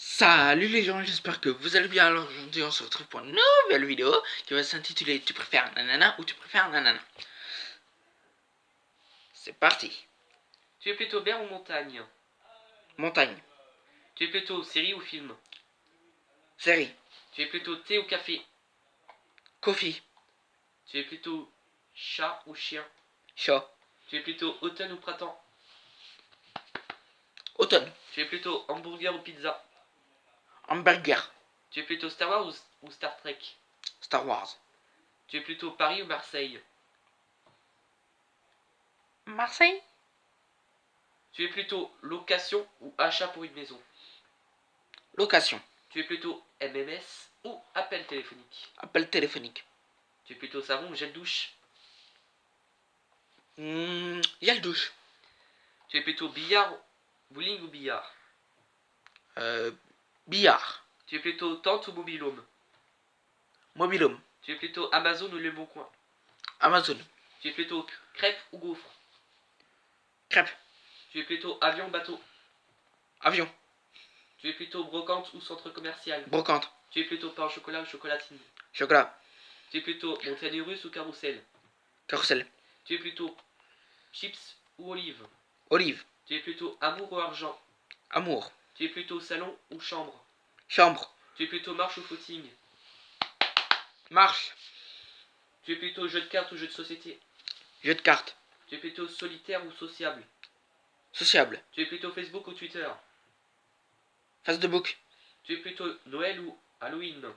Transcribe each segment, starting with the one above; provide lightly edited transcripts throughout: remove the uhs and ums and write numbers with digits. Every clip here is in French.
Salut les gens, j'espère que vous allez bien. Alors aujourd'hui on se retrouve pour une nouvelle vidéo qui va s'intituler Tu préfères nanana ou tu préfères nanana. C'est parti. Tu es plutôt mer ou montagne? Montagne. Tu es plutôt série ou film? Série. Tu es plutôt thé ou café? Coffee. Tu es plutôt chat ou chien? Chat. Tu es plutôt automne ou printemps? Automne. Tu es plutôt hamburger ou pizza? Hamburger. Tu es plutôt Star Wars ou Star Trek? Star Wars. Tu es plutôt Paris ou Marseille? Marseille. Tu es plutôt location ou achat pour une maison? Location. Tu es plutôt MMS ou appel téléphonique? Appel téléphonique. Tu es plutôt savon ou gel douche? Y a le douche. Tu es plutôt billard, bowling ou billard? Billard. Tu es plutôt tente ou mobilhome? Mobilhome. Tu es plutôt Amazon ou Le Bon Coin? Amazon. Tu es plutôt crêpe ou gaufre? Crêpe. Tu es plutôt avion ou bateau? Avion. Tu es plutôt brocante ou centre commercial? Brocante. Tu es plutôt pain au chocolat ou chocolatine? Chocolat. Tu es plutôt montagne russe ou carrousel? Carrousel. Tu es plutôt chips ou olive? Olive. Tu es plutôt amour ou argent? Amour. Tu es plutôt salon ou chambre? Chambre. Tu es plutôt marche ou footing? Marche. Tu es plutôt jeu de cartes ou jeu de société? Jeu de cartes. Tu es plutôt solitaire ou sociable? Sociable. Tu es plutôt Facebook ou Twitter? Facebook. Tu es plutôt Noël ou Halloween?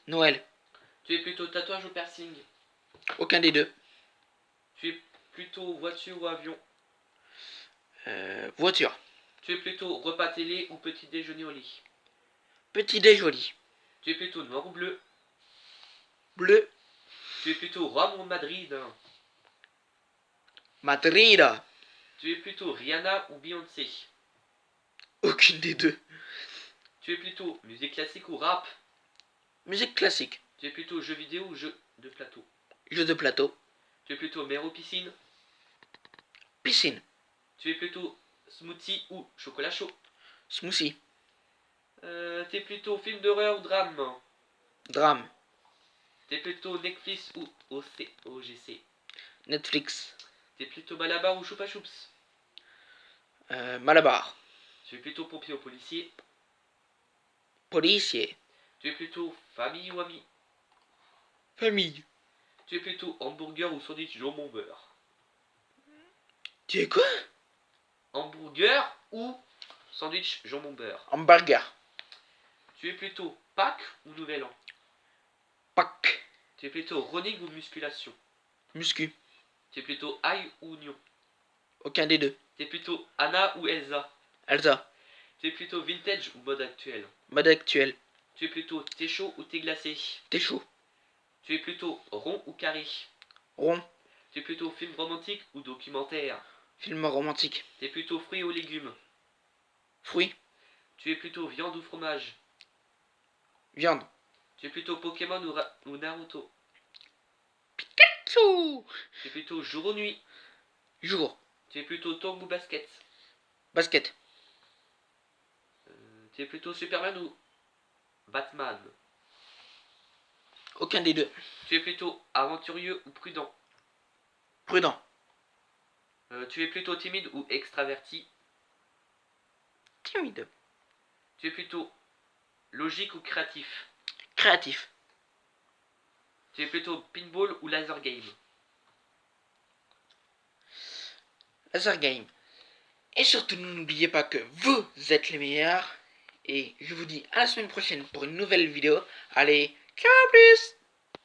Noël. Tu es plutôt tatouage ou piercing? Aucun des deux. Tu es plutôt voiture ou avion? Voiture. Tu es plutôt repas télé ou petit déjeuner au lit? Petit déjeuner. Tu es plutôt noir ou bleu? Bleu. Tu es plutôt Rome ou Madrid? Madrid. Tu es plutôt Rihanna ou Beyoncé? Aucune des deux. Tu es plutôt musique classique ou rap? Musique classique. Tu es plutôt jeu vidéo ou jeu de plateau? Jeu de plateau. Tu es plutôt mer ou piscine? Piscine. Tu es plutôt smoothie ou chocolat chaud? Smoothie. Tu es plutôt film d'horreur ou drame? Drame. Tu es plutôt Netflix ou OGC? Netflix. Tu es plutôt Malabar ou Choupa Choups? Malabar. Tu es plutôt pompier ou policier? Policier. Tu es plutôt famille ou ami? Famille. Tu es plutôt hamburger ou sandwich jambon beurre? Tu es quoi? Hamburger ou sandwich jambon beurre? Hamburger. Tu es plutôt Pâques ou Nouvel An? Pâques. Tu es plutôt running ou musculation? Muscu. Tu es plutôt ail ou oignon? Aucun des deux. Tu es plutôt Anna ou Elsa? Elsa. Tu es plutôt vintage ou mode actuel? Mode actuel. Tu es plutôt thé chaud ou thé glacé? Thé chaud. Tu es plutôt rond ou carré? Rond. Tu es plutôt film romantique ou documentaire? Film romantique. Tu es plutôt fruits ou légumes? Fruits. Tu es plutôt viande ou fromage? Viande. Tu es plutôt Pokémon ou Naruto? Pikachu. Tu es plutôt jour ou nuit? Jour. Tu es plutôt tong ou basket? Basket. Tu es plutôt Superman ou Batman? Aucun des deux. Tu es plutôt aventurier ou prudent? Prudent. Tu es plutôt timide ou extraverti? Timide. Tu es plutôt logique ou créatif? Créatif. Tu es plutôt pinball ou laser game? Laser game. Et surtout, n'oubliez pas que vous êtes les meilleurs. Et je vous dis à la semaine prochaine pour une nouvelle vidéo. Allez, ciao, plus!